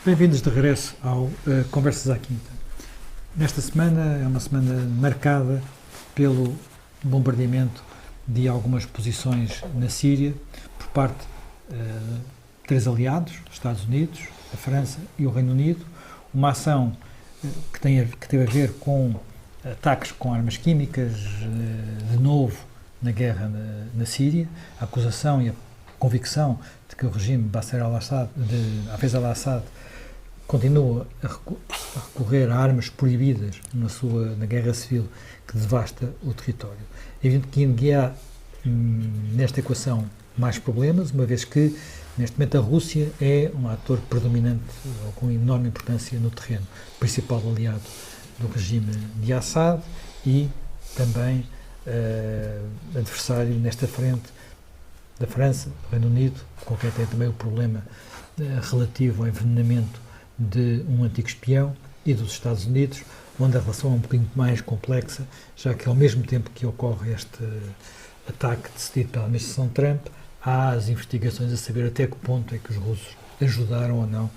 Bem-vindos de regresso ao Conversas à Quinta. Nesta semana é uma semana marcada pelo bombardeamento de algumas posições na Síria por parte de três aliados, os Estados Unidos, a França e o Reino Unido, uma ação que teve a ver com ataques com armas químicas, de novo na guerra na Síria, a acusação e a convicção de que o regime de Hafez al-Assad continua a recorrer a armas proibidas na guerra civil que devasta o território. É evidente que há nesta equação mais problemas, uma vez que neste momento a Rússia é um ator predominante ou com enorme importância no terreno, principal aliado do regime de Assad e também adversário nesta frente da França, do Reino Unido, com quem tem também o problema relativo ao envenenamento de um antigo espião, e dos Estados Unidos, onde a relação é um bocadinho mais complexa, já que ao mesmo tempo que ocorre este ataque decidido pela administração Trump, há as investigações a saber até que ponto é que os russos ajudaram ou não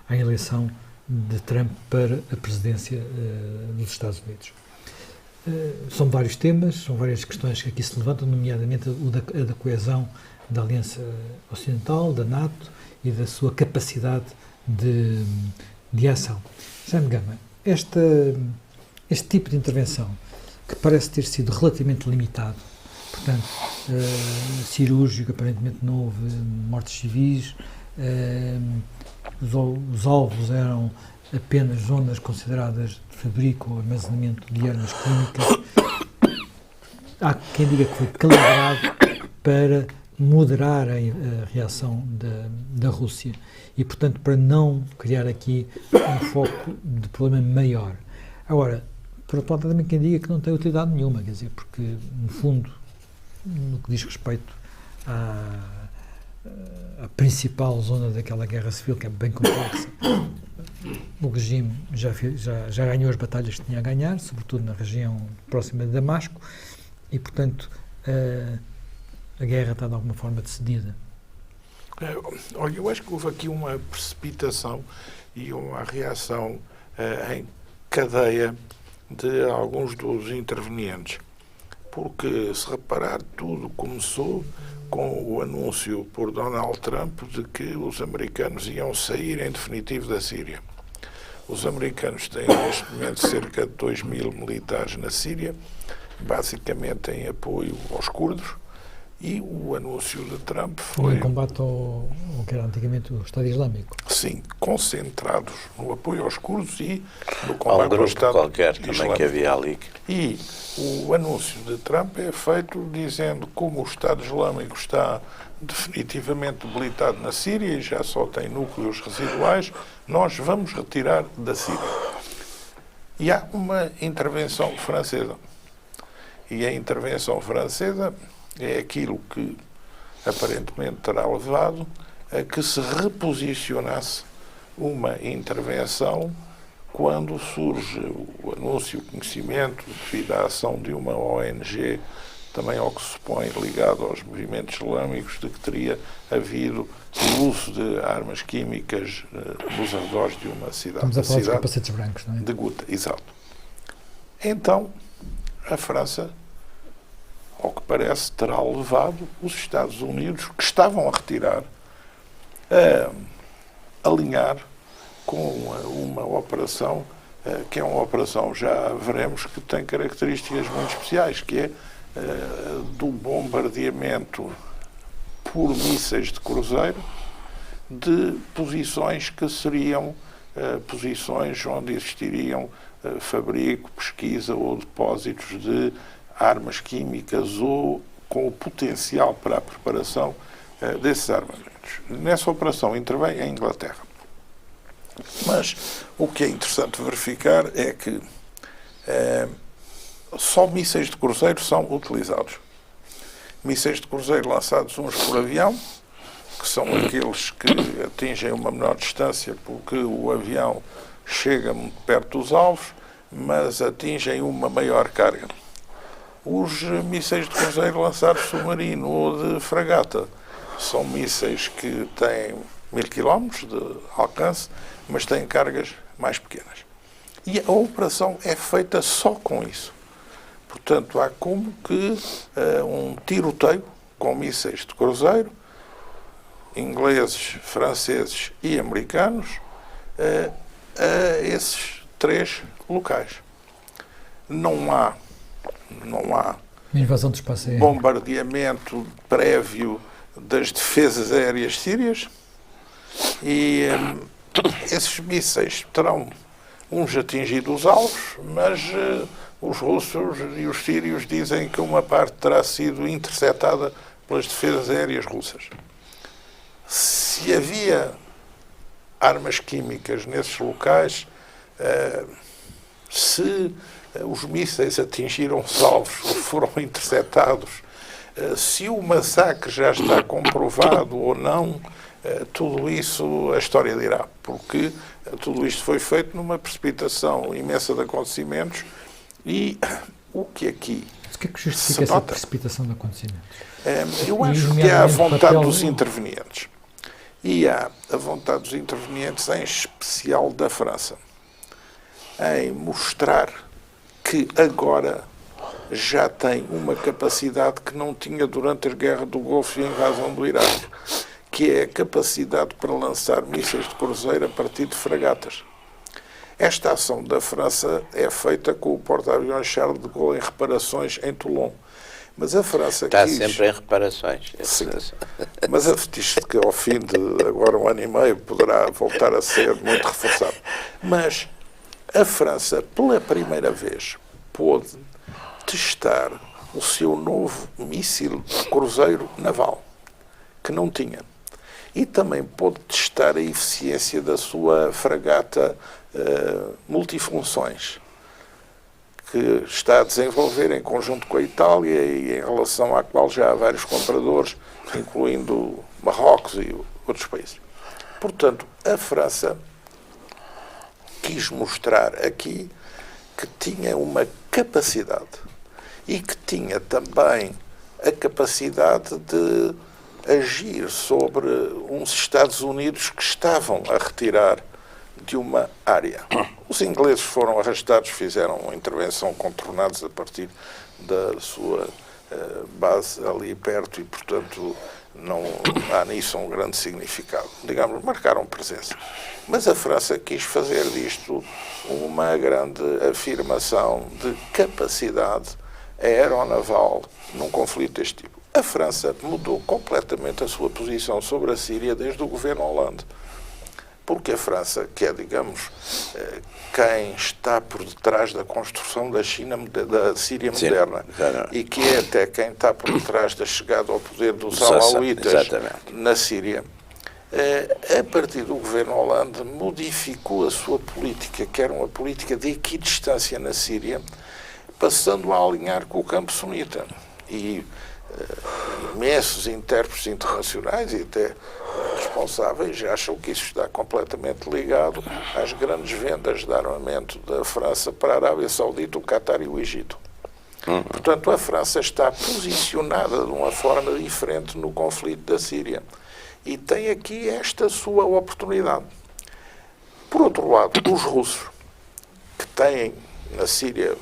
à eleição de Trump para a presidência dos Estados Unidos. São vários temas, são várias questões que aqui se levantam, nomeadamente a da coesão da Aliança Ocidental, da NATO e da sua capacidade de ação. Jaime Gama, este tipo de intervenção, que parece ter sido relativamente limitado, portanto, cirúrgico, aparentemente não houve mortes civis, os alvos eram apenas zonas consideradas de fabrico ou armazenamento de armas químicas. Há quem diga que foi calibrado para moderar a reação da Rússia e, portanto, para não criar aqui um foco de problema maior. Agora, por outro lado, também quem diga que não tem utilidade nenhuma, quer dizer, porque, no fundo, no que diz respeito à principal zona daquela guerra civil, que é bem complexa, o regime já ganhou as batalhas que tinha a ganhar, sobretudo na região próxima de Damasco, e, portanto, a guerra está de alguma forma decidida. Olha, eu acho que houve aqui uma precipitação e uma reação em cadeia de alguns dos intervenientes, porque, se reparar, tudo começou com o anúncio por Donald Trump de que os americanos iam sair em definitivo da Síria. Os americanos têm neste momento cerca de 2.000 militares na Síria, basicamente em apoio aos curdos, e o anúncio de Trump foi... Em combate ao que era antigamente o Estado Islâmico. Sim, concentrados no apoio aos curdos e no combate ao Estado qualquer Islâmico. também que havia ali. E o anúncio de Trump é feito dizendo como o Estado Islâmico está definitivamente debilitado na Síria e já só tem núcleos residuais, nós vamos retirar da Síria. E há uma intervenção francesa. E a intervenção francesa é aquilo que aparentemente terá levado a que se reposicionasse uma intervenção quando surge o anúncio, o conhecimento devido à ação de uma ONG, também ao que se supõe ligado aos movimentos islâmicos, de que teria havido o uso de armas químicas nos arredores de uma cidade. Estamos a falar dos capacetes brancos, não é? De Guta, exato. Então, a França, ao que parece, terá levado os Estados Unidos, que estavam a retirar, a alinhar com uma operação, que é uma operação, já veremos, que tem características muito especiais, que é do bombardeamento por mísseis de cruzeiro de posições que seriam posições onde existiriam fabrico, pesquisa ou depósitos de armas químicas ou com o potencial para a preparação desses armamentos. Nessa operação intervém a Inglaterra. Mas o que é interessante verificar é que só mísseis de cruzeiro são utilizados. Mísseis de cruzeiro lançados uns por avião, que são aqueles que atingem uma menor distância porque o avião chega muito perto dos alvos, mas atingem uma maior carga. Os mísseis de cruzeiro lançados submarino ou de fragata são mísseis que têm 1000 quilómetros de alcance, mas têm cargas mais pequenas. E a operação é feita só com isso. Portanto, há como que um tiroteio com mísseis de cruzeiro, ingleses, franceses e americanos, a esses 3 locais. Não há invasão do espaço aéreo, bombardeamento prévio das defesas aéreas sírias e esses mísseis terão uns atingido os alvos, mas os russos e os sírios dizem que uma parte terá sido interceptada pelas defesas aéreas russas. Se havia armas químicas nesses locais, se os mísseis atingiram os alvos ou foram interceptados, se o massacre já está comprovado ou não, tudo isso a história dirá, porque tudo isto foi feito numa precipitação imensa de acontecimentos e o que aqui o que é que justifica essa precipitação de acontecimentos? Eu acho que há a vontade dos intervenientes. E há a vontade dos intervenientes, em especial da França, em mostrar que agora já tem uma capacidade que não tinha durante a Guerra do Golfo e a invasão do Iraque, que é a capacidade para lançar mísseis de cruzeiro a partir de fragatas. Esta ação da França é feita com o porta-aviões Charles de Gaulle em reparações em Toulon. Mas a França está quis... sempre em reparações. Sim. Mas a fetiche que ao fim de agora 1 ano e meio poderá voltar a ser muito reforçado. Mas a França, pela primeira vez, pôde testar o seu novo míssil cruzeiro naval, que não tinha. E também pôde testar a eficiência da sua fragata multifunções, que está a desenvolver em conjunto com a Itália e em relação à qual já há vários compradores, incluindo Marrocos e outros países. Portanto, a França quis mostrar aqui que tinha uma capacidade e que tinha também a capacidade de agir sobre uns Estados Unidos que estavam a retirar de uma área. Os ingleses foram arrastados, fizeram uma intervenção contornados a partir da sua base ali perto e, portanto, não há nisso um grande significado. Digamos, marcaram presença. Mas a França quis fazer disto uma grande afirmação de capacidade aeronaval num conflito deste tipo. A França mudou completamente a sua posição sobre a Síria desde o governo Hollande. Porque a França, que é, digamos, quem está por detrás da construção da Síria moderna, e que é até quem está por detrás da chegada ao poder dos alauítas na Síria, a partir do governo Hollande modificou a sua política, que era uma política de equidistância na Síria, passando a alinhar com o campo sunita. E imensos intérpretes internacionais e até responsáveis acham que isso está completamente ligado às grandes vendas de armamento da França para a Arábia Saudita, o Catar e o Egito. Portanto, a França está posicionada de uma forma diferente no conflito da Síria e tem aqui esta sua oportunidade. Por outro lado, os russos, que têm na Síria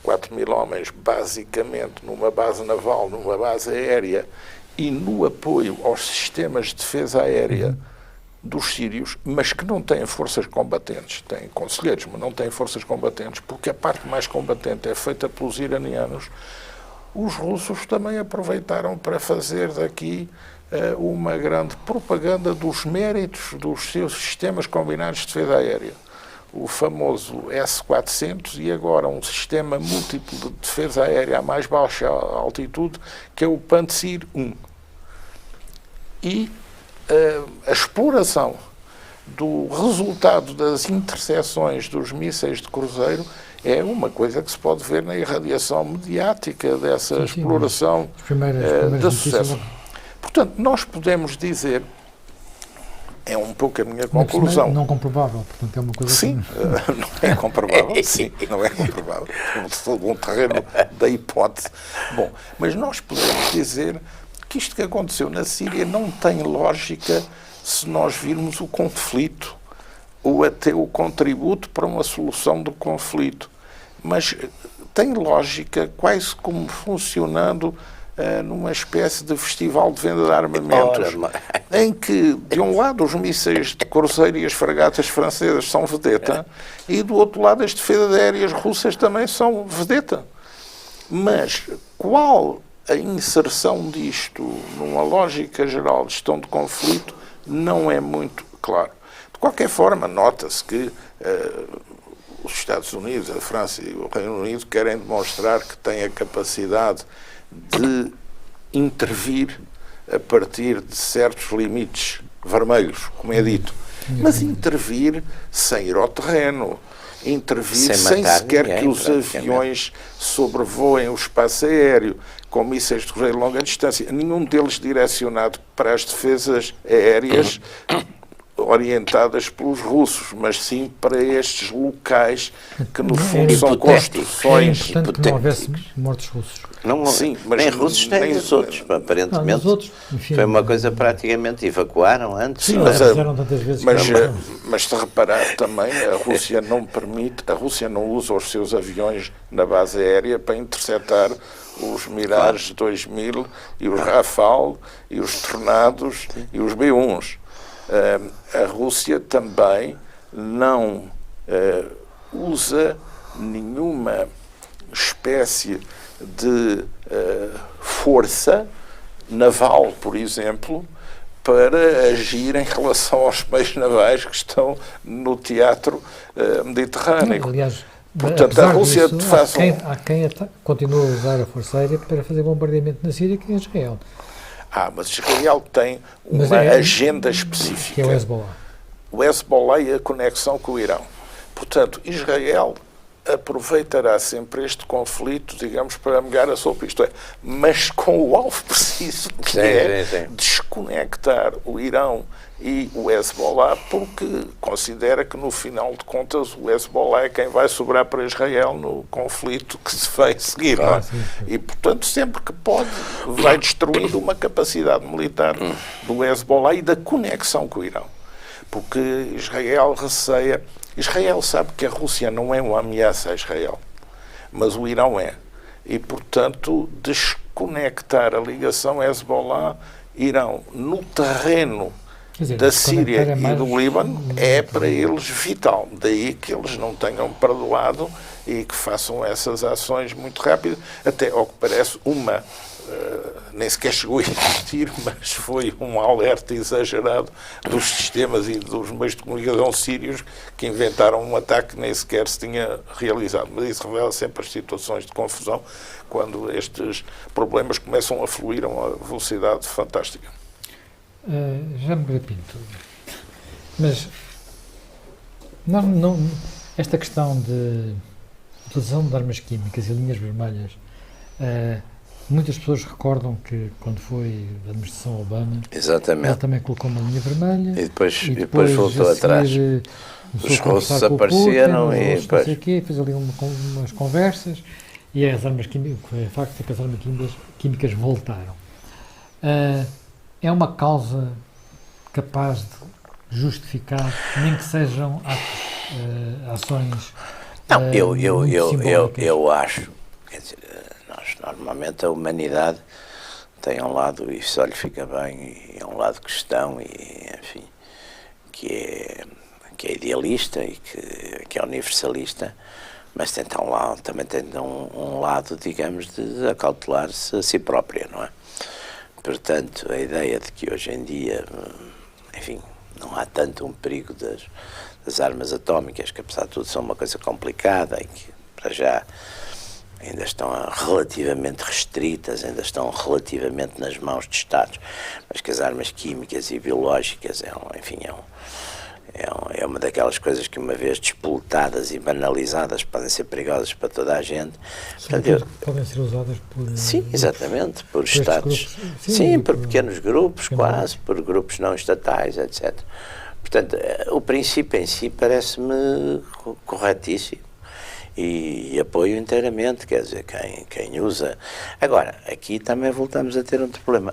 4.000 homens, basicamente, numa base naval, numa base aérea e no apoio aos sistemas de defesa aérea dos sírios, mas que não têm forças combatentes. Têm conselheiros, mas não têm forças combatentes, porque a parte mais combatente é feita pelos iranianos. Os russos também aproveitaram para fazer daqui uma grande propaganda dos méritos dos seus sistemas combinados de defesa aérea. O famoso S-400 e agora um sistema múltiplo de defesa aérea a mais baixa altitude, que é o Pantsir 1. E a exploração do resultado das interseções dos mísseis de cruzeiro é uma coisa que se pode ver na irradiação mediática dessa exploração de sucesso. Portanto, nós podemos dizer, é um pouco a minha conclusão. Não comprovável, portanto é uma coisa sim, que... não é comprovável, sim, não é comprovável. Todo um terreno da hipótese. Bom, mas nós podemos dizer que isto que aconteceu na Síria não tem lógica se nós virmos o conflito ou até o contributo para uma solução do conflito. Mas tem lógica quase como funcionando numa espécie de festival de venda de armamentos, em que, de um lado, os mísseis de cruzeiro e as fragatas francesas são vedeta, e do outro lado, as defesas aéreas russas também são vedeta. Mas qual a inserção disto numa lógica geral de gestão de conflito não é muito claro. De qualquer forma, nota-se que os Estados Unidos, a França e o Reino Unido querem demonstrar que têm a capacidade de intervir a partir de certos limites vermelhos, como é dito. Mas intervir sem ir ao terreno, intervir sem sequer que os aviões sobrevoem o espaço aéreo, com mísseis de cruzeiro de longa distância, nenhum deles direcionado para as defesas aéreas orientadas pelos russos, mas sim para estes locais que, no fundo, são construções... É importante que não houvesse mortos russos. Não, sim, mas nem russos nem dos outros, aparentemente. Outros, enfim, foi uma coisa praticamente, evacuaram antes. Sim, mas tantas vezes mas se reparar também, a Rússia não permite, a Rússia não usa os seus aviões na base aérea para interceptar os Mirage 2000 e os Rafale e os Tornados e os B-1s. A Rússia também não usa nenhuma espécie de força naval, por exemplo, para agir em relação aos meios navais que estão no teatro mediterrâneo. Aliás, portanto, a Rússia disso, faz há quem continua a usar a força aérea para fazer bombardeamento na Síria, que é Israel. Mas Israel tem uma agenda específica. Que é o Hezbollah. O Hezbollah e a conexão com o Irão. Portanto, Israel aproveitará sempre este conflito, digamos, para amegar a sopa, isto é, mas com o alvo preciso, que desconectar o Irão e o Hezbollah, porque considera que, no final de contas, o Hezbollah é quem vai sobrar para Israel no conflito que se vai seguir. Não é? E, portanto, sempre que pode, vai destruindo uma capacidade militar do Hezbollah e da conexão com o Irão. Porque Israel receia... Israel sabe que a Rússia não é uma ameaça a Israel, mas o Irão é. E, portanto, desconectar a ligação Hezbollah-Irão no terreno da Síria e do Líbano é para eles vital. Daí que eles não tenham perdoado e que façam essas ações muito rápidas. Até, ao que parece, nem sequer chegou a existir, mas foi um alerta exagerado dos sistemas e dos meios de comunicação sírios que inventaram um ataque que nem sequer se tinha realizado. Mas isso revela sempre as situações de confusão quando estes problemas começam a fluir a uma velocidade fantástica. Já me Pinto, mas esta questão de utilização de armas químicas e linhas vermelhas, muitas pessoas recordam que quando foi a administração Obama, ela também colocou uma linha vermelha e depois voltou atrás. Os russos apareceram e depois fez ali umas conversas e as armas químicas, é facto que as armas químicas voltaram. É uma causa capaz de justificar, nem que sejam ações. Não, eu acho. Quer dizer, normalmente a humanidade tem um lado, e só lhe fica bem, e é um lado cristão, e enfim, que é idealista e que é universalista, mas também tem um lado, digamos, de acautelar-se a si própria, não é? Portanto, a ideia de que hoje em dia, enfim, não há tanto um perigo das armas atómicas, que apesar de tudo são uma coisa complicada e que, para já, ainda estão relativamente restritas, ainda estão relativamente nas mãos de Estados, mas que as armas químicas e biológicas é uma daquelas coisas que, uma vez despoletadas e banalizadas, podem ser perigosas para toda a gente. Portanto, podem ser usadas por... Sim, exatamente, por Estados. Sim, por pequenos grupos, quase, por grupos não estatais, etc. Portanto, o princípio em si parece-me corretíssimo. E apoio inteiramente, quer dizer, quem usa... Agora, aqui também voltamos a ter outro problema.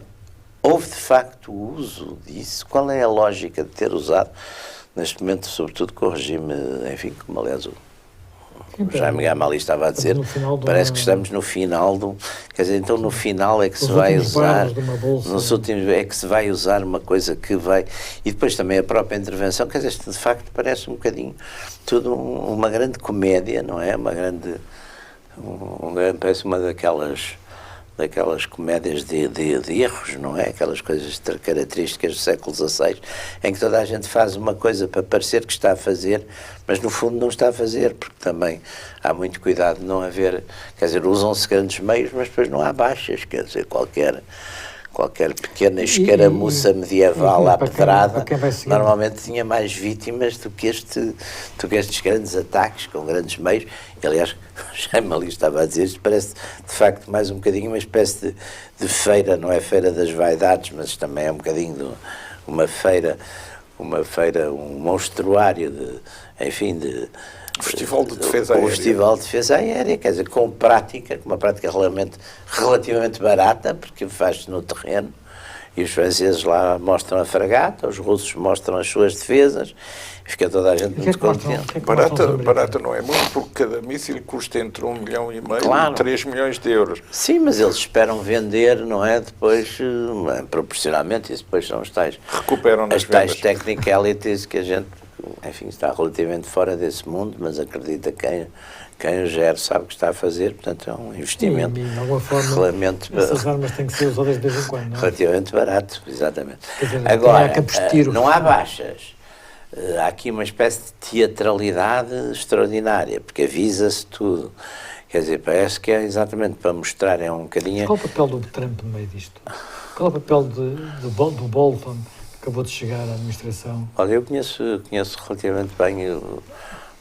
houve de facto o uso disso? Qual é a lógica de ter usado, neste momento, sobretudo com o regime, enfim, como aliás o Jaime Gama ali estava a dizer, parece que estamos no final do... Quer dizer, então no final é que se vai usar, nos últimos é que se vai usar uma coisa que vai... E depois também a própria intervenção, quer dizer, isto de facto parece um bocadinho tudo uma grande comédia, não é? Uma grande... parece uma daquelas comédias de erros, não é? Aquelas coisas características do século XVI, em que toda a gente faz uma coisa para parecer que está a fazer, mas no fundo não está a fazer, porque também há muito cuidado de não haver, quer dizer, usam-se grandes meios, mas depois não há baixas, quer dizer, qualquer pequena escaramuça medieval à pedrada normalmente tinha mais vítimas do que estes grandes ataques com grandes meios. E, aliás, o Jaime ali estava a dizer, isto parece de facto mais um bocadinho uma espécie de feira, não é feira das vaidades, mas também é um bocadinho de uma feira, um monstruário de Festival de Defesa Aérea. O Festival de Defesa Aérea, quer dizer, com uma prática relativamente barata, porque faz-se no terreno, e os franceses lá mostram a fragata, os russos mostram as suas defesas, e fica toda a gente muito contente. Barata não é muito, porque cada míssil custa entre 1,5 milhão e 3 milhões de euros. Sim, mas eles esperam vender, não é? Depois, proporcionalmente, e depois são os tais... Recuperam nas as tais technicalities que a gente... Enfim, está relativamente fora desse mundo, mas acredita quem o gera sabe o que está a fazer, portanto é um investimento de alguma forma, essas armas têm que ser usadas de vez em quando, não é? Relativamente barato, exatamente. Dizer, agora, não há baixas. Há aqui uma espécie de teatralidade extraordinária, porque avisa-se tudo. Quer dizer, parece que é exatamente para mostrar, é um bocadinho... Qual o papel do Trump no meio disto? Qual é o papel do Bolton, que acabou de chegar à administração? Olha, eu conheço relativamente bem o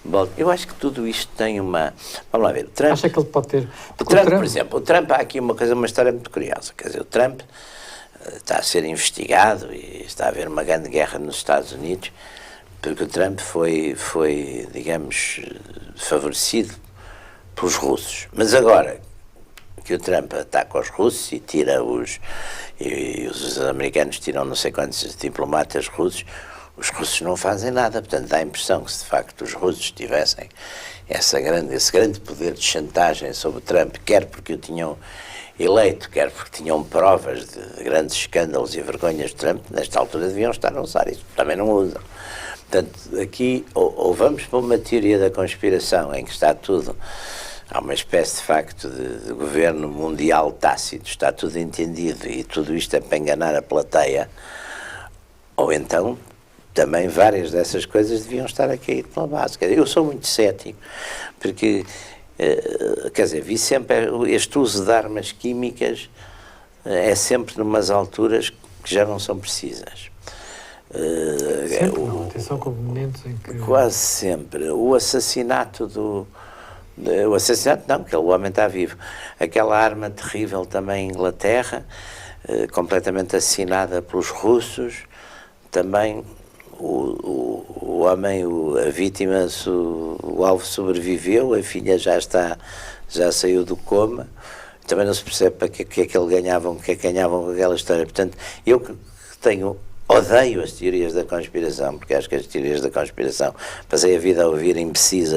Bolton. Eu acho que tudo isto tem uma... Vamos lá ver, o Trump... Acha que ele pode ter... O Trump, por exemplo, o Trump, há aqui uma história muito curiosa. Quer dizer, o Trump está a ser investigado e está a haver uma grande guerra nos Estados Unidos, porque o Trump foi, digamos, favorecido pelos russos. Mas agora que o Trump ataca os russos e tira os americanos tiram não sei quantos diplomatas russos, os russos não fazem nada. Portanto, dá a impressão que se de facto os russos tivessem esse grande poder de chantagem sobre o Trump, quer porque o tinham eleito, quer porque tinham provas de grandes escândalos e vergonhas de Trump, nesta altura deviam estar a usar isso. Também não usam. Portanto, aqui, ou vamos para uma teoria da conspiração, em que está tudo, há uma espécie de facto de governo mundial tácito, está tudo entendido e tudo isto é para enganar a plateia, ou então, também várias dessas coisas deviam estar a cair pela base. Quer dizer, eu sou muito cético, porque, quer dizer, vi sempre este uso de armas químicas, é sempre numas alturas que já não são precisas. Sempre não, atenção com momentos em que... Quase sempre. O assassinato o assassinato não, porque o homem está vivo. Aquela arma terrível também em Inglaterra, completamente assassinada pelos russos, também o homem, a vítima, o alvo sobreviveu, a filha já saiu do coma, também não se percebe para que é que ele ganhavam, o que é que ganhavam com aquela história. Portanto, eu que odeio as teorias da conspiração, porque acho que as teorias da conspiração, passei a vida a ouvir imbecis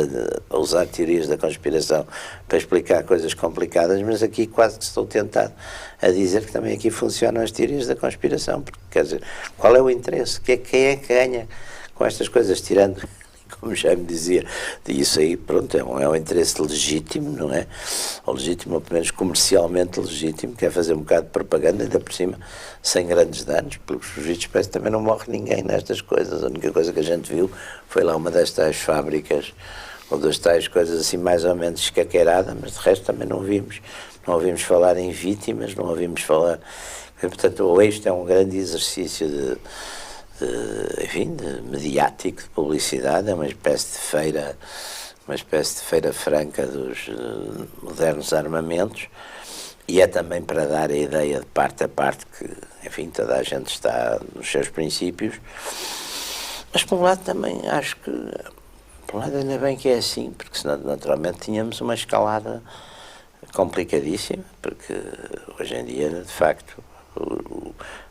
a usar teorias da conspiração para explicar coisas complicadas, mas aqui quase que estou tentado a dizer que também aqui funcionam as teorias da conspiração, porque quer dizer, qual é o interesse? Quem é que ganha com estas coisas, tirando, como já me dizia, isso aí, pronto, é um interesse legítimo, não é? Ou legítimo, ou pelo menos comercialmente legítimo, que é fazer um bocado de propaganda, ainda por cima, sem grandes danos, porque os vistos parece que também não morre ninguém nestas coisas. A única coisa que a gente viu foi lá uma das tais fábricas, ou das tais coisas assim mais ou menos escaqueirada, mas de resto também não ouvimos falar em vítimas, não ouvimos falar... Portanto, ou isto é um grande exercício de mediático, de publicidade, é uma espécie de feira franca dos modernos armamentos, e é também para dar a ideia de parte a parte que, enfim, toda a gente está nos seus princípios, mas por um lado também acho que, por um lado ainda bem que é assim, porque senão naturalmente tínhamos uma escalada complicadíssima, porque hoje em dia, de facto,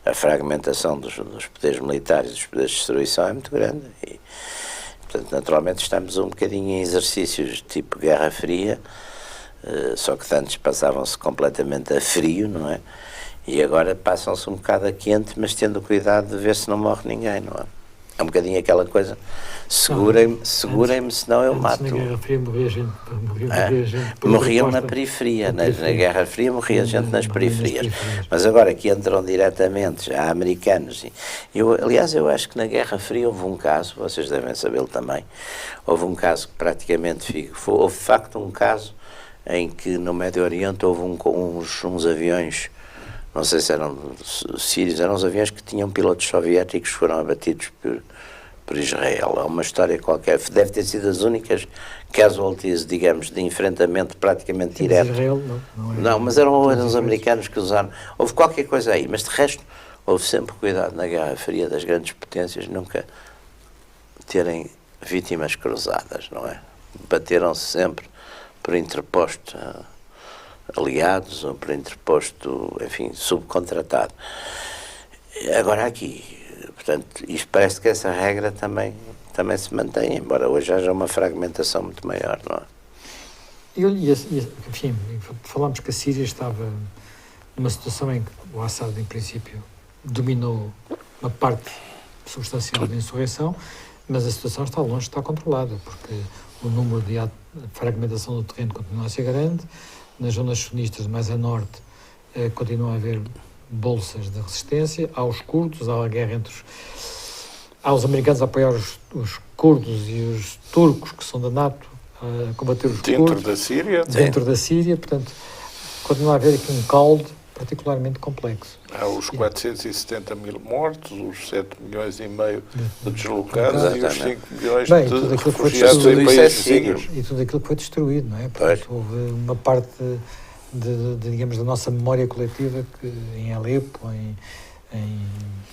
a fragmentação dos poderes militares e dos poderes de destruição é muito grande. E, portanto, naturalmente estamos um bocadinho em exercícios tipo Guerra Fria, só que antes passavam-se completamente a frio, não é? E agora passam-se um bocado a quente, mas tendo cuidado de ver se não morre ninguém, não é? É um bocadinho aquela coisa, segurem-me, senão eu mato. Na Guerra Fria morria gente. Morriam na periferia, na Guerra Fria morria gente nas periferias. Mas agora que entram diretamente já americanos. Aliás, eu acho que na Guerra Fria houve um caso, vocês devem sabê-lo também, houve um caso que praticamente houve de facto um caso em que no Médio Oriente houve uns aviões, não sei se eram sírios, eram uns aviões que tinham pilotos soviéticos que foram abatidos por Israel. É uma história qualquer, deve ter sido as únicas casualties, digamos, de enfrentamento praticamente direto. Israel, não, mas eram os americanos que usaram. Houve qualquer coisa aí, mas de resto houve sempre cuidado na Guerra Fria das grandes potências nunca terem vítimas cruzadas, não é? Bateram-se sempre por interposto aliados ou por interposto, enfim, subcontratado. Agora aqui, portanto, isto parece que essa regra também se mantém, embora hoje haja uma fragmentação muito maior, não é? Enfim, falámos que a Síria estava numa situação em que o Assad, em princípio, dominou uma parte substancial da insurreição, mas a situação está longe de estar controlada, porque o número de fragmentação do terreno continua a ser grande. Nas zonas sunistas mais a norte continua a haver bolsas de resistência. Há os curdos, há a guerra há os americanos a apoiar os curdos e os turcos, que são da NATO, a combater os curdos. Dentro da Síria, portanto, continua a haver aqui um caldo particularmente complexo. Há os 470 mil mortos, os 7 milhões e meio de deslocados e os 5 milhões de refugiados em países vizinhos. E tudo aquilo que foi destruído, não é? Portanto, houve uma parte digamos, da nossa memória coletiva que em Alepo, em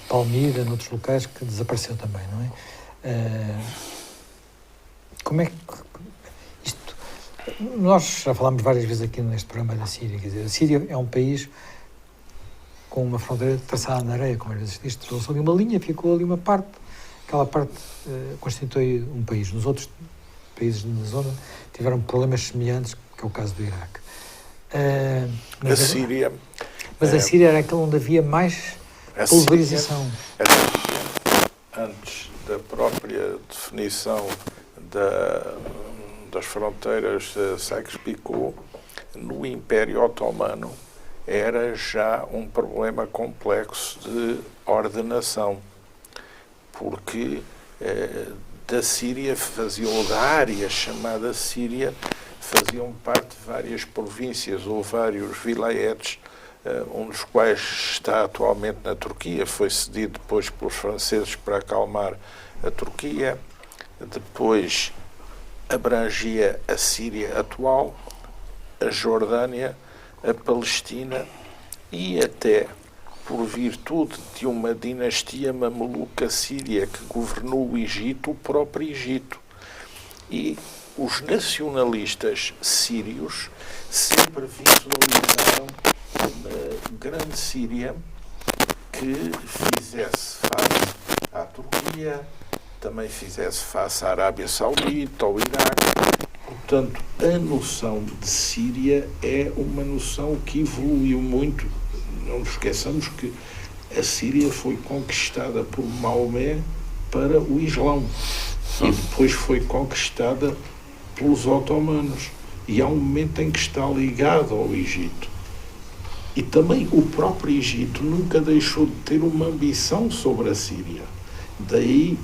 Palmira, noutros locais, que desapareceu também, não é? Como é que isto... Nós já falámos várias vezes aqui neste programa da Síria, quer dizer, a Síria é um país com uma fronteira traçada na areia, como às vezes diz, trouxe ali uma linha, ficou ali uma parte, aquela parte constitui um país. Nos outros países na zona tiveram problemas semelhantes, que é o caso do Iraque. A Síria... Mas a Síria era aquele onde havia mais pulverização. Antes da própria definição das fronteiras de Sykes-Picot, no Império Otomano, era já um problema complexo de ordenação, porque da Síria ou da área chamada Síria faziam parte de várias províncias ou vários vilayetes, um dos quais está atualmente na Turquia, foi cedido depois pelos franceses para acalmar a Turquia, depois abrangia a Síria atual, a Jordânia, a Palestina e até, por virtude de uma dinastia mameluca síria que governou o Egito, o próprio Egito. E os nacionalistas sírios sempre visualizaram uma grande Síria que fizesse face à Turquia, também fizesse face à Arábia Saudita, ao Iraque. Portanto, a noção de Síria é uma noção que evoluiu muito. Não nos esqueçamos que a Síria foi conquistada por Maomé para o Islão e depois foi conquistada pelos otomanos. E há um momento em que está ligado ao Egito. E também o próprio Egito nunca deixou de ter uma ambição sobre a Síria. Daí...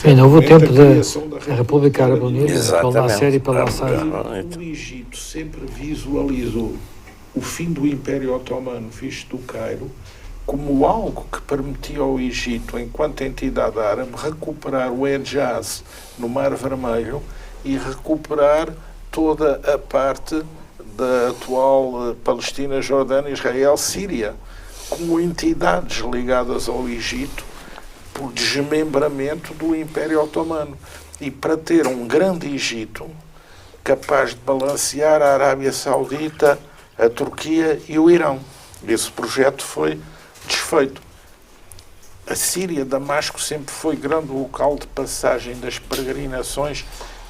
Ainda houve o tempo da República Árabe Unida, pela Nasser e pela Assad. O Egito sempre visualizou o fim do Império Otomano, visto do Cairo, como algo que permitia ao Egito, enquanto entidade árabe, recuperar o Hejaz no Mar Vermelho e recuperar toda a parte da atual Palestina, Jordânia, Israel, Síria, como entidades ligadas ao Egito, por desmembramento do Império Otomano. E para ter um grande Egito capaz de balancear a Arábia Saudita, a Turquia e o Irão. Esse projeto foi desfeito. A Síria, Damasco, sempre foi grande local de passagem das peregrinações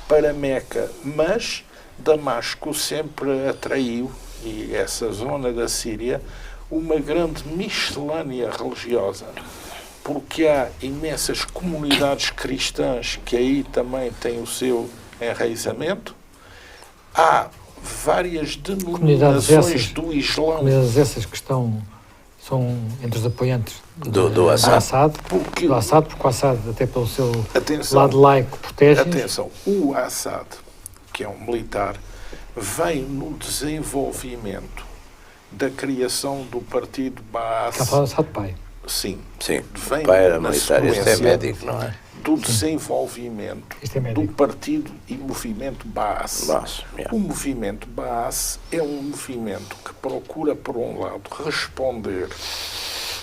para Meca, mas Damasco sempre atraiu, e essa zona da Síria, uma grande miscelânea religiosa, porque há imensas comunidades cristãs que aí também têm o seu enraizamento, há várias denominações do Islão. Comunidades essas que são entre os apoiantes do Assad. Porque o Assad, até pelo seu atenção, lado laico, protege. Atenção, o Assad, que é um militar, vem no desenvolvimento da criação do partido Baas. Está a falar do Assad pai. Sim. O pai era militar, este é médico, não é? Do desenvolvimento do partido e movimento Baas. O movimento Baas é um movimento que procura, por um lado, responder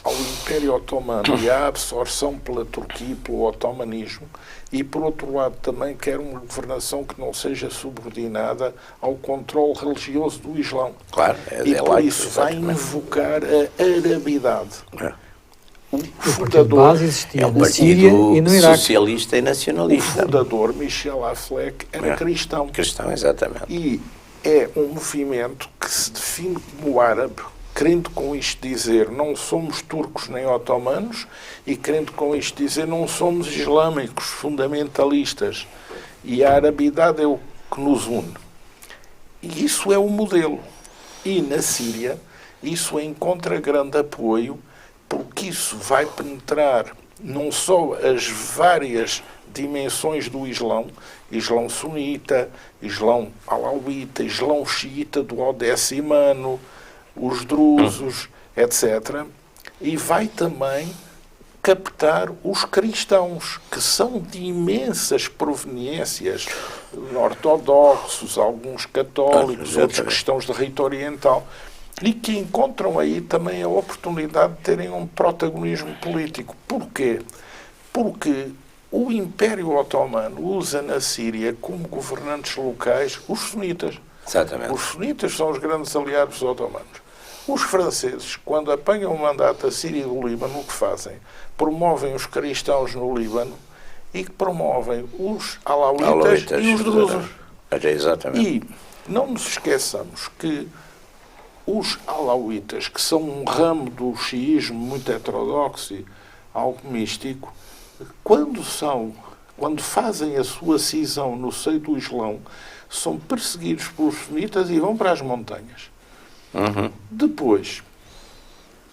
ao Império Otomano e à absorção pela Turquia e pelo otomanismo, e, por outro lado, também quer uma governação que não seja subordinada ao controle religioso do Islão. Claro, e por isso vai invocar a arabidade. O fundador é um partido e no Iraque, socialista e nacionalista. O fundador, Michel Aflaq, era cristão. Cristão, exatamente. E é um movimento que se define como árabe, querendo com isto dizer não somos turcos nem otomanos, e querendo com isto dizer não somos islâmicos, fundamentalistas. E a arabidade é o que nos une. E isso é o modelo. E na Síria, isso encontra grande apoio, porque isso vai penetrar não só as várias dimensões do Islão, Islão sunita, Islão alauíta, Islão xiita do Odécimano, os drusos, etc. E vai também captar os cristãos, que são de imensas proveniências, ortodoxos, alguns católicos, outros cristãos de rito oriental, e que encontram aí também a oportunidade de terem um protagonismo político. Porquê? Porque o Império Otomano usa na Síria como governantes locais os sunitas. Exatamente. Os sunitas são os grandes aliados dos otomanos. Os franceses, quando apanham o mandato da Síria e do Líbano, o que fazem? Promovem os cristãos no Líbano e promovem os alauítas e os drusos. Exatamente. E não nos esqueçamos que os alauítas, que são um ramo do xiismo muito heterodoxo e algo místico, quando fazem a sua cisão no seio do Islão, são perseguidos pelos sunitas e vão para as montanhas. Depois,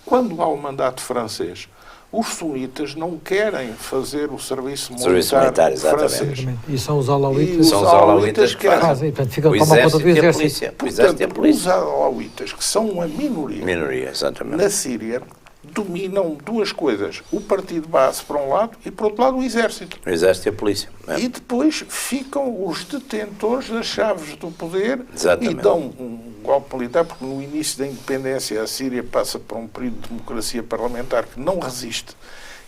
quando há o mandato francês, os sunitas não querem fazer o serviço militar francês. E são os alauítas, são os alauítas que fazem. Portanto, ficam com uma conta do exército. Portanto, os alauítas, que são uma minoria exatamente, na Síria, dominam duas coisas. O partido base, por um lado, e, por outro lado, o exército. O exército e a polícia. E depois ficam os detentores das chaves do poder. Exatamente. E dão um golpe militar, porque no início da independência a Síria passa por um período de democracia parlamentar que não resiste.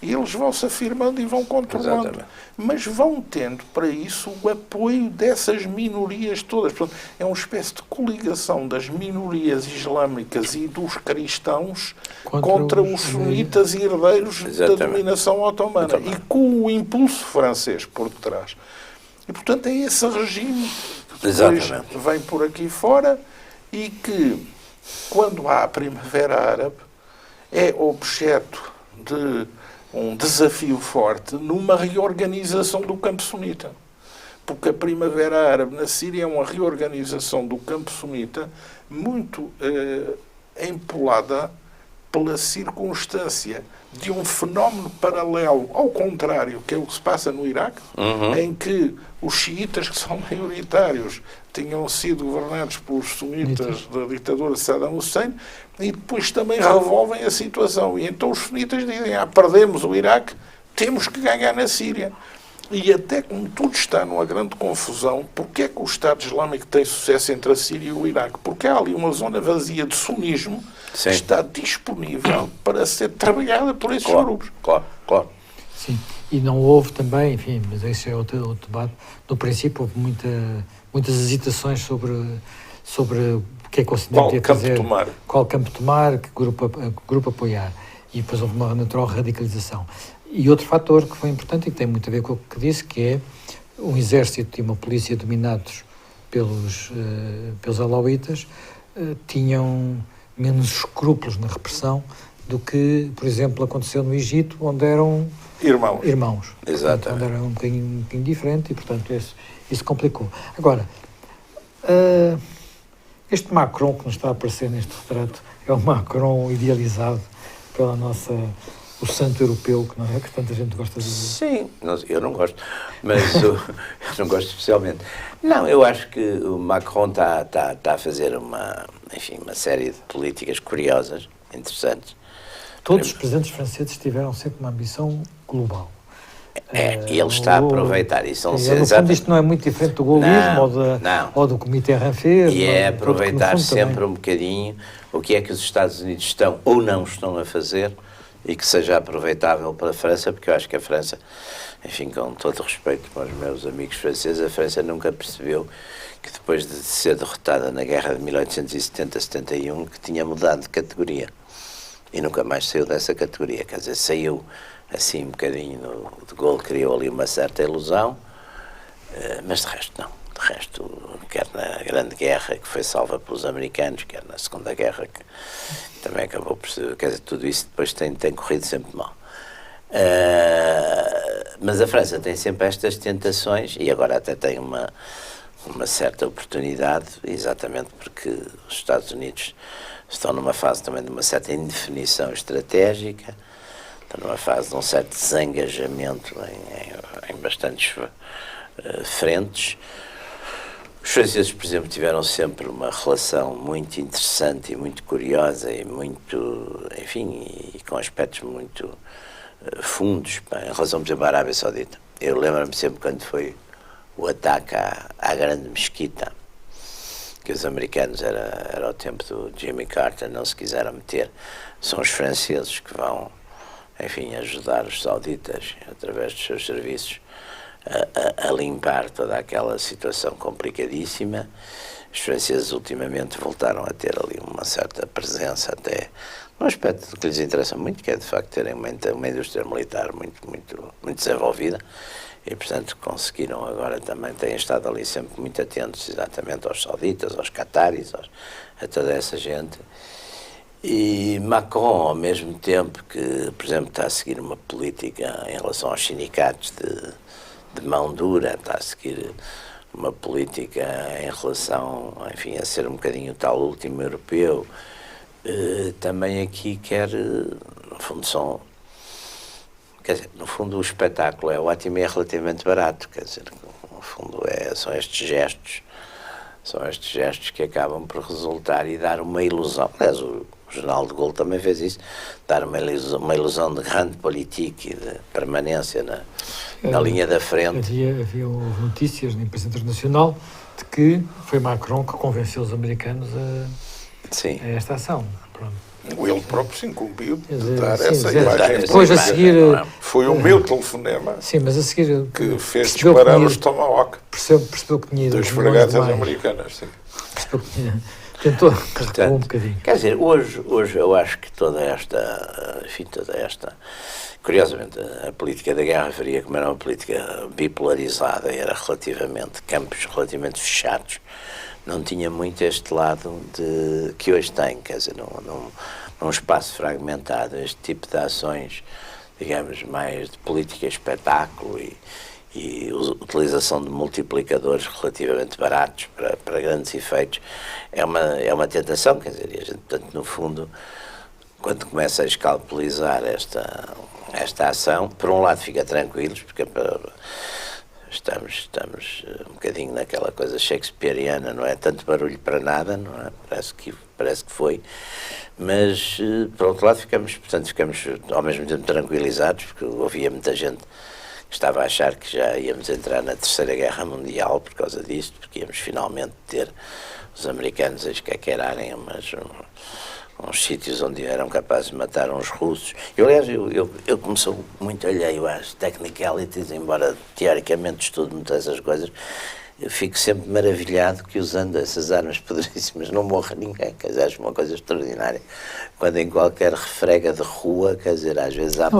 E eles vão se afirmando e vão controlando. Exatamente. Mas vão tendo para isso o apoio dessas minorias todas. Portanto, é uma espécie de coligação das minorias islâmicas e dos cristãos contra os sunitas e herdeiros da dominação otomana. E com o impulso francês por detrás. E, portanto, é esse regime que depois vem por aqui fora e que, quando há a Primavera Árabe, é objeto de um desafio forte numa reorganização do campo sunita. Porque a Primavera Árabe na Síria é uma reorganização do campo sunita muito empolada pela circunstância de um fenómeno paralelo, ao contrário, que é o que se passa no Iraque, em que os xiitas, que são maioritários, tinham sido governados pelos sunitas da ditadura de Saddam Hussein, e depois também revolvem a situação. E então os sunitas dizem, perdemos o Iraque, temos que ganhar na Síria. E até como tudo está numa grande confusão, porque é que o Estado Islâmico tem sucesso entre a Síria e o Iraque? Porque há ali uma zona vazia de sunismo que está disponível para ser trabalhada por esses grupos. Claro. Sim, e não houve também, enfim, mas esse é outro debate, no princípio houve muitas hesitações sobre o que é que o Ocidente ia fazer, qual campo tomar, que grupo apoiar. e depois houve uma natural radicalização. E outro fator que foi importante e que tem muito a ver com o que disse, que é um exército e uma polícia dominados pelos alauítas tinham menos escrúpulos na repressão do que, por exemplo, aconteceu no Egito, onde eram irmãos. Exatamente. Portanto, onde era um bocadinho diferente e, portanto, isso complicou. Agora, este Macron que nos está a aparecer neste retrato é um Macron idealizado pela o santo europeu, que não é que tanta gente gosta de dizer. Sim, eu não gosto, mas eu não gosto especialmente. Não, eu acho que o Macron está a fazer uma série de políticas curiosas, interessantes. Todos os presidentes franceses tiveram sempre uma ambição global. E ele está a aproveitar isso. No fundo, isto não é muito diferente do gaullismo ou do Comitê Ranfer. E é aproveitar sempre também um bocadinho o que é que os Estados Unidos estão ou não estão a fazer e que seja aproveitável para a França, porque eu acho que a França, enfim, com todo respeito para os meus amigos franceses, a França nunca percebeu que depois de ser derrotada na guerra de 1870-71, que tinha mudado de categoria. E nunca mais saiu dessa categoria, quer dizer, saiu assim um bocadinho, de Gaulle criou ali uma certa ilusão, mas de resto não. De resto, quer na Grande Guerra, que foi salva pelos americanos, quer na Segunda Guerra, que também acabou por ser, quer dizer, tudo isso depois tem corrido sempre mal. Mas a França tem sempre estas tentações, e agora até tem uma certa oportunidade, exatamente porque os Estados Unidos estão numa fase também de uma certa indefinição estratégica, estão numa fase de um certo desengajamento em bastantes frentes. Os franceses, por exemplo, tiveram sempre uma relação muito interessante e muito curiosa e muito, enfim, e com aspectos muito fundos em relação, por exemplo, à Arábia Saudita. Eu lembro-me sempre quando foi o ataque à Grande Mesquita, que os americanos, era o tempo do Jimmy Carter, não se quiseram meter. São os franceses que vão, enfim, ajudar os sauditas, através dos seus serviços, a limpar toda aquela situação complicadíssima. Os franceses ultimamente voltaram a ter ali uma certa presença, até num aspecto que lhes interessa muito, que é de facto terem uma indústria militar muito desenvolvida, e portanto conseguiram agora também, têm estado ali sempre muito atentos exatamente aos sauditas, aos cataris, a toda essa gente. E Macron, ao mesmo tempo que, por exemplo, está a seguir uma política em relação aos sindicatos de mão dura, está a seguir uma política em relação, enfim, a ser um bocadinho o tal último europeu, também aqui quer, no fundo quer dizer, no fundo o espetáculo é ótimo e é relativamente barato, quer dizer, no fundo são estes gestos que acabam por resultar e dar uma ilusão. Aliás, o General de Gaulle também fez isso, dar uma ilusão de grande politique e de permanência na linha da frente. Havia notícias na imprensa internacional de que foi Macron que convenceu os americanos a esta ação. Pronto. Ele próprio se incumbiu de dar essa imagem. Depois a seguir... Foi o meu telefonema mas a seguir, que fez disparar os Tomahawk percebeu que tinha ido das fragatas americanas. Sim. Percebeu que tinha... Tentou um bocadinho. Quer dizer, hoje eu acho que toda esta... Curiosamente, a política da Guerra Fria, como era uma política bipolarizada, era campos relativamente fechados, não tinha muito este lado que hoje tem, quer dizer, num espaço fragmentado, este tipo de ações, digamos, mais de política espetáculo e utilização de multiplicadores relativamente baratos para grandes efeitos, é uma tentação, quer dizer, e a gente, portanto, no fundo, quando começa a escalpelizar esta ação, por um lado fica tranquilos, porque estamos um bocadinho naquela coisa shakespeariana, não é? Tanto barulho para nada, não é? Parece que foi, mas por outro lado ficamos ao mesmo tempo tranquilizados, porque havia muita gente que estava a achar que já íamos entrar na Terceira Guerra Mundial por causa disto, porque íamos finalmente ter os americanos a escaqueirarem uns sítios onde eram capazes de matar uns russos. Aliás, eu como sou muito alheio às technicalities, embora teoricamente estudo muitas essas coisas, eu fico sempre maravilhado que usando essas armas poderíssimas não morra ninguém, quer dizer, acho uma coisa extraordinária. Quando em qualquer refrega de rua, quer dizer, às vezes há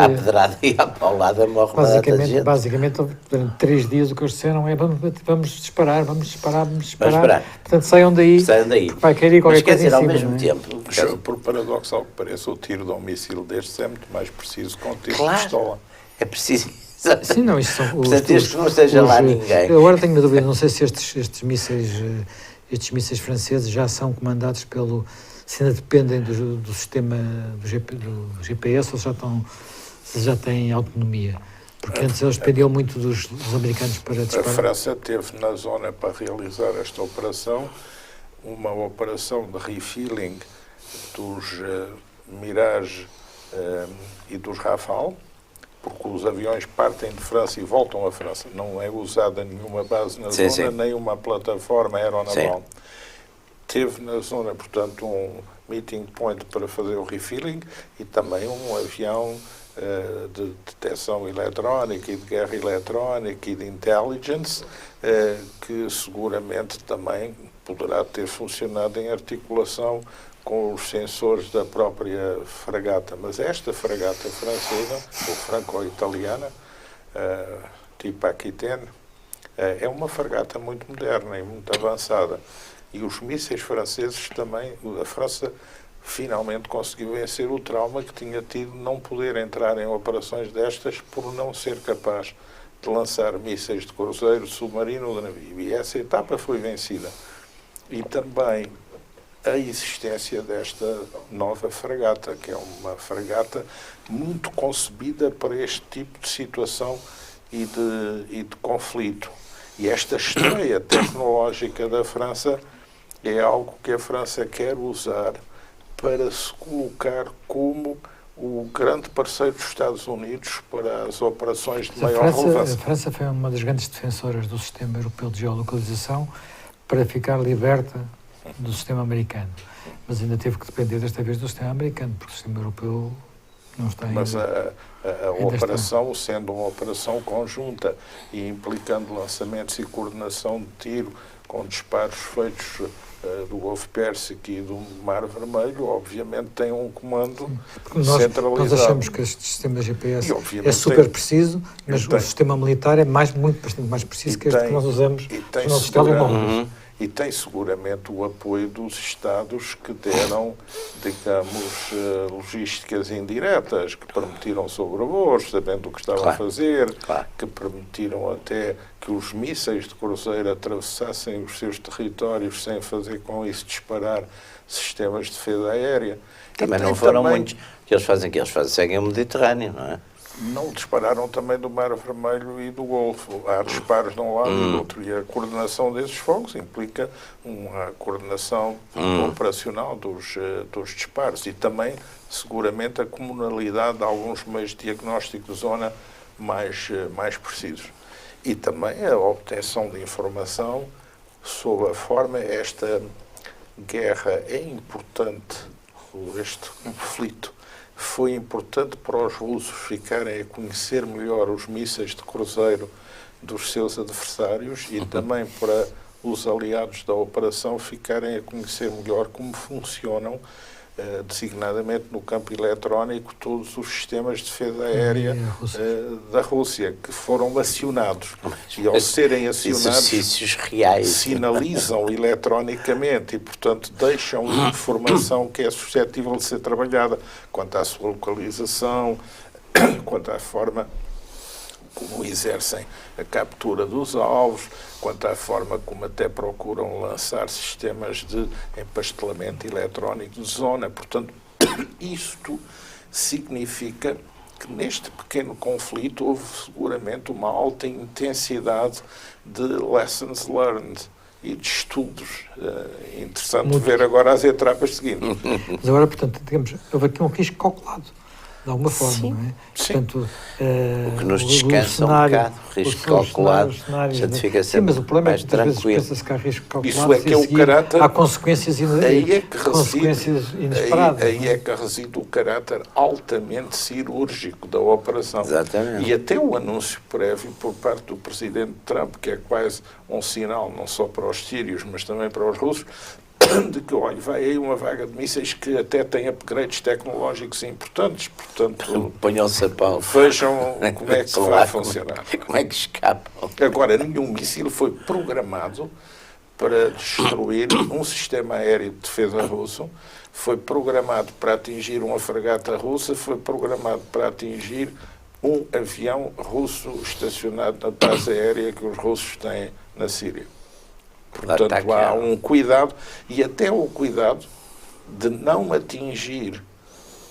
pedrada e há paulada, morre uma data de gente. Basicamente, durante 3 dias o que eles disseram é vamos disparar. Portanto, saiam daí. Vai cair qualquer coisa em cima. Ao mesmo tempo... Por paradoxal que pareça, o tiro de um míssil destes é muito mais preciso que um tiro de pistola. É preciso... Sim, não, isso são portanto, este não esteja lá ninguém. Agora tenho uma dúvida, não sei se estes mísseis franceses já são comandados se ainda dependem do sistema do GPS ou se já têm autonomia. Porque antes eles dependiam muito dos americanos para disparar. A França teve na zona para realizar esta operação, uma operação de refilling dos Mirage e dos Rafale, porque os aviões partem de França e voltam à França. Não é usada nenhuma base na zona, nem uma plataforma aeronaval. Teve na zona, portanto, um meeting point para fazer o refilling e também um avião de detecção eletrónica e de guerra eletrónica e de intelligence, que seguramente também poderá ter funcionado em articulação com os sensores da própria fragata. Mas esta fragata francesa, ou franco-italiana, tipo Aquitaine, é uma fragata muito moderna e muito avançada. E os mísseis franceses também, a França finalmente conseguiu vencer o trauma que tinha tido de não poder entrar em operações destas por não ser capaz de lançar mísseis de cruzeiro, submarino ou de navio. E essa etapa foi vencida. E também a existência desta nova fragata, que é uma fragata muito concebida para este tipo de situação e de conflito. E esta estreia tecnológica da França é algo que a França quer usar para se colocar como o grande parceiro dos Estados Unidos para as operações de maior relevância. A França foi uma das grandes defensoras do sistema europeu de geolocalização para ficar liberta do sistema americano. Mas ainda teve que depender desta vez do sistema americano, porque o sistema europeu não está ainda... Mas a operação, sendo uma operação conjunta e implicando lançamentos e coordenação de tiro com disparos feitos do Golfo Pérsico e do Mar Vermelho, obviamente tem um comando centralizado. Nós achamos que este sistema GPS é super preciso, mas o sistema militar é muito mais preciso que este que nós usamos nos nossos telemóveis. E tem seguramente o apoio dos Estados que deram, digamos, logísticas indiretas, que permitiram sobrevoos, sabendo o que estavam a fazer, que permitiram até que os mísseis de cruzeiro atravessassem os seus territórios sem fazer com isso disparar sistemas de defesa aérea. Também não foram muitos que eles fazem, seguem o Mediterrâneo, não é? Não dispararam também do Mar Vermelho e do Golfo. Há disparos de um lado e do outro. E a coordenação desses fogos implica uma coordenação operacional dos disparos. E também, seguramente, a comunalidade de alguns meios de diagnóstico de zona mais precisos. E também a obtenção de informação sobre a forma. Esta guerra é importante, este conflito foi importante para os russos ficarem a conhecer melhor os mísseis de cruzeiro dos seus adversários e também para os aliados da operação ficarem a conhecer melhor como funcionam, designadamente no campo eletrónico, todos os sistemas de defesa aérea da Rússia, que foram acionados. E ao serem acionados, sinalizam eletronicamente e, portanto, deixam informação que é suscetível de ser trabalhada quanto à sua localização, quanto à forma como exercem a captura dos alvos, quanto à forma como até procuram lançar sistemas de empastelamento eletrónico de zona. Portanto, isto significa que neste pequeno conflito houve seguramente uma alta intensidade de lessons learned e de estudos. Interessante ver agora as etapas seguintes. Mas agora, portanto, digamos, houve aqui um risco calculado. de alguma forma, Sim. não é? Sim. Portanto, O que nos descansa um bocado, risco calculado, a gente fica sim, sempre mas o problema é mais que muitas vezes tranquilo. pensa-se que há risco calculado. Isso é que é o seguir, caráter. há consequências, Aí é que consequências inesperadas. aí é que reside o caráter altamente cirúrgico da operação. Exatamente. E até o anúncio prévio por parte do presidente Trump, que é quase um sinal não só para os sírios, mas também para os russos, de que, olha, vai aí uma vaga de mísseis que até tem upgrades tecnológicos importantes, portanto, Ponham-se a pau. vejam como é que se vai funcionar. Como é que escapam? Agora, nenhum míssil foi programado para destruir um sistema aéreo de defesa russo, foi programado para atingir uma fragata russa, foi programado para atingir um avião russo estacionado na base aérea que os russos têm na Síria. Portanto, há um cuidado, e até o cuidado de não atingir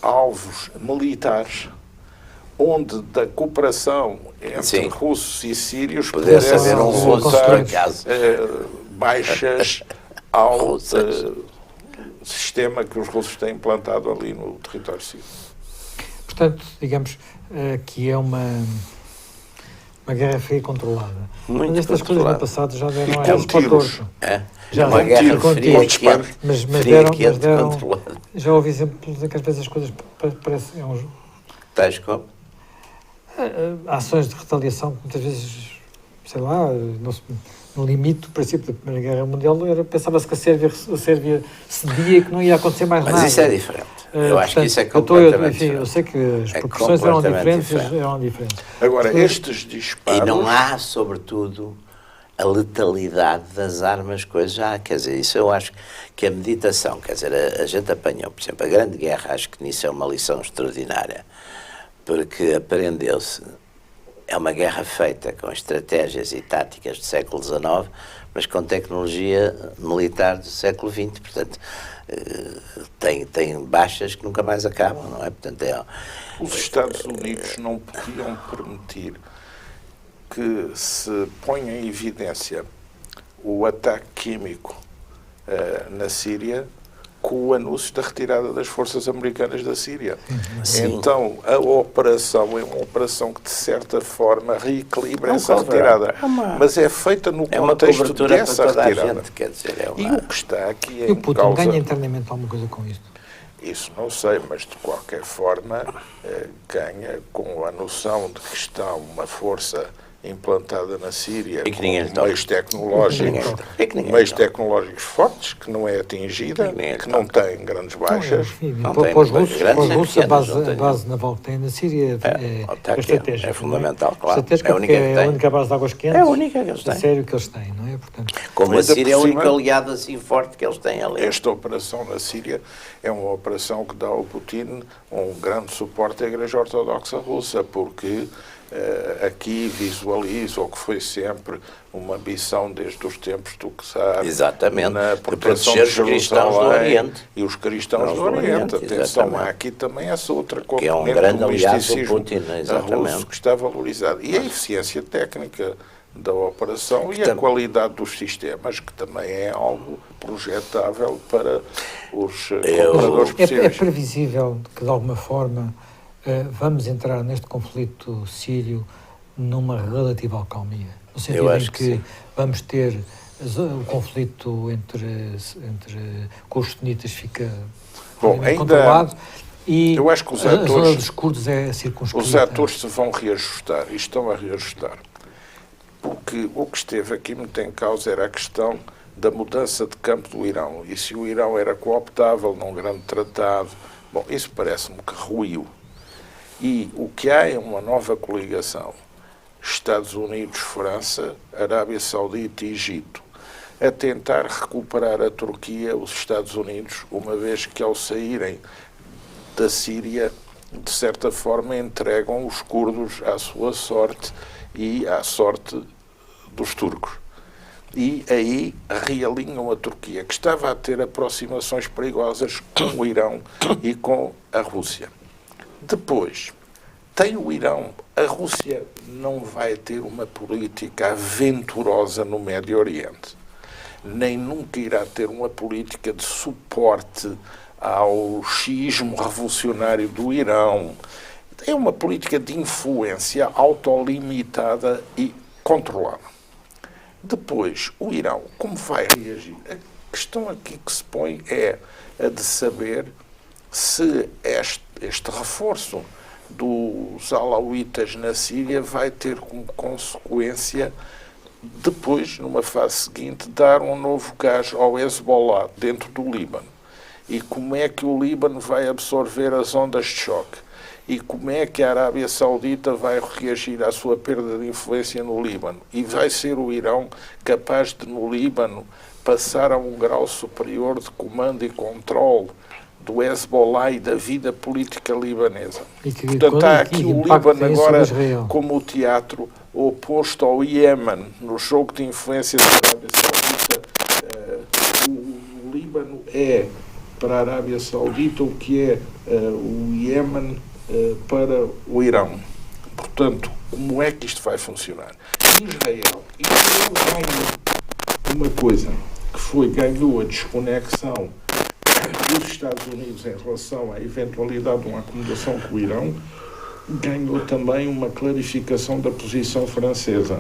alvos militares onde da cooperação entre Sim. russos e sírios Pudesse haver um russo por acaso. baixas ao sistema que os russos têm implantado ali no território sírio. Portanto, digamos que é uma guerra fria controlada. Muito Mas estas coisas controlada. no passado já deram com elas para o tiros. torto. É? Já Uma com guerra tiros, com fria, tiros. quente, Mas fria, deram, quente, deram controlada. já houve exemplos em que às vezes as coisas parecem Tais como? ações de retaliação que muitas vezes, sei lá, no limite do princípio da Primeira Guerra Mundial pensava-se que a Sérvia cedia e que não ia acontecer mais Mas nada. isso é diferente. Eu acho que isso é eu completamente enfim, eu diferente. sei que as É proporções eram completamente diferentes. Agora, estes disparos... E não há, sobretudo, a letalidade das armas, coisas já. Quer dizer, isso eu acho que a meditação, quer dizer, a gente apanhou, por exemplo, a Grande Guerra, acho que nisso é uma lição extraordinária, porque aprendeu-se, é uma guerra feita com estratégias e táticas do século XIX, mas com tecnologia militar do século XX, portanto, tem baixas que nunca mais acabam, não é? Portanto, Os Estados Unidos não podiam permitir que se ponha em evidência o ataque químico na Síria com o anúncio da retirada das forças americanas da Síria. Sim. Então, a operação é uma operação que, de certa forma, reequilibra essa retirada. Mas é feita no é uma contexto cobertura dessa para toda retirada. a gente, quer dizer, E o que está aqui E o em Putin causa... ganha internamente alguma coisa com isto? Isso não sei, mas de qualquer forma ganha com a noção de que está uma força implantada na Síria E que ninguém lhe com toca. meios tecnológicos fortes, que não é atingida, que não tem grandes baixas. Não Para tem os russos, grandes a pequenas, não tem. base naval que tem na Síria é estratégica. É fundamental, não é? claro. Estratégica É a única porque que é a tem. única base de águas quentes. É a única que eles têm. A sério que eles têm, não é? Portanto, Como a Ainda Síria é o por único cima- aliado assim forte que eles têm ali. Esta operação na Síria é uma operação que dá ao Putin um grande suporte à Igreja Ortodoxa Russa, porque aqui visualiza o que foi sempre uma ambição desde os tempos do czar Exatamente, na de proteção proteger de os cristãos do Jerusalém Oriente. e os cristãos do Do Oriente, Oriente. Atenção, exatamente. há aqui também essa outra Que é um componente grande do aliado do misticismo Putin, exatamente. russo que está valorizado. E a eficiência técnica da operação e a tam- qualidade dos sistemas, que também é algo projetável para os Eu- compradores é possíveis. previsível que, de alguma forma, vamos entrar neste conflito sírio numa relativa acalmia. No sentido acho em que que sim. vamos ter o conflito com os sunitas fica Bom, realmente ainda- controlado e eu acho que os a zona atores- dos curdos é circunscrita. Os atores se vão reajustar e estão a reajustar. Porque o que esteve aqui muito em causa era a questão da mudança de campo do Irão. E se o Irão era cooptável num grande tratado, bom, isso parece-me que ruiu. E o que há é uma nova coligação. Estados Unidos, França, Arábia Saudita e Egito, a tentar recuperar a Turquia, os Estados Unidos, uma vez que ao saírem da Síria, de certa forma, entregam os curdos à sua sorte e à sorte dos turcos. E aí realinham a Turquia, que estava a ter aproximações perigosas com o Irão e com a Rússia. Depois, tem o Irão. A Rússia não vai ter uma política aventurosa no Médio Oriente, nem nunca irá ter uma política de suporte ao xiismo revolucionário do Irão. É uma política de influência autolimitada e controlada. Depois, o Irão, como vai reagir? A questão aqui que se põe é a de saber se este reforço dos alauítas na Síria vai ter como consequência, depois, numa fase seguinte, dar um novo gás ao Hezbollah dentro do Líbano. E como é que o Líbano vai absorver as ondas de choque? E como é que a Arábia Saudita vai reagir à sua perda de influência no Líbano? E vai ser o Irão capaz de, no Líbano, passar a um grau superior de comando e controle do Hezbollah e da vida política libanesa? Portanto, há aqui o Líbano agora como o teatro oposto ao Iémen, no jogo de influência da Arábia Saudita. O Líbano é, para a Arábia Saudita, o que é o Iémen para o Irão. Portanto, como é que isto vai funcionar? Israel ganha uma coisa que ganhou a desconexão dos Estados Unidos em relação à eventualidade de uma acomodação com o Irão, ganhou também uma clarificação da posição francesa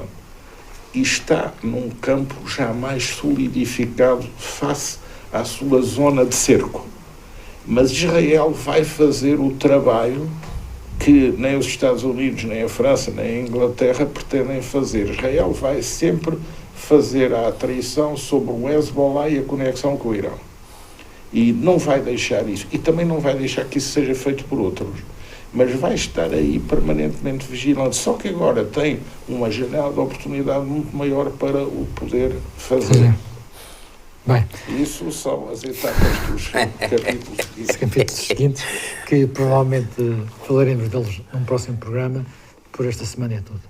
e está num campo já mais solidificado face à sua zona de cerco. Mas Israel vai fazer o trabalho que nem os Estados Unidos, nem a França, nem a Inglaterra pretendem fazer. Israel vai sempre fazer a atrição sobre o Hezbollah e a conexão com o Irão. E não vai deixar isso. E também não vai deixar que isso seja feito por outros. Mas vai estar aí permanentemente vigilante. Só que agora tem uma janela de oportunidade muito maior para o poder fazer. Bem, isso são as etapas dos capítulos seguintes, que provavelmente falaremos deles num próximo programa. Por esta semana é tudo.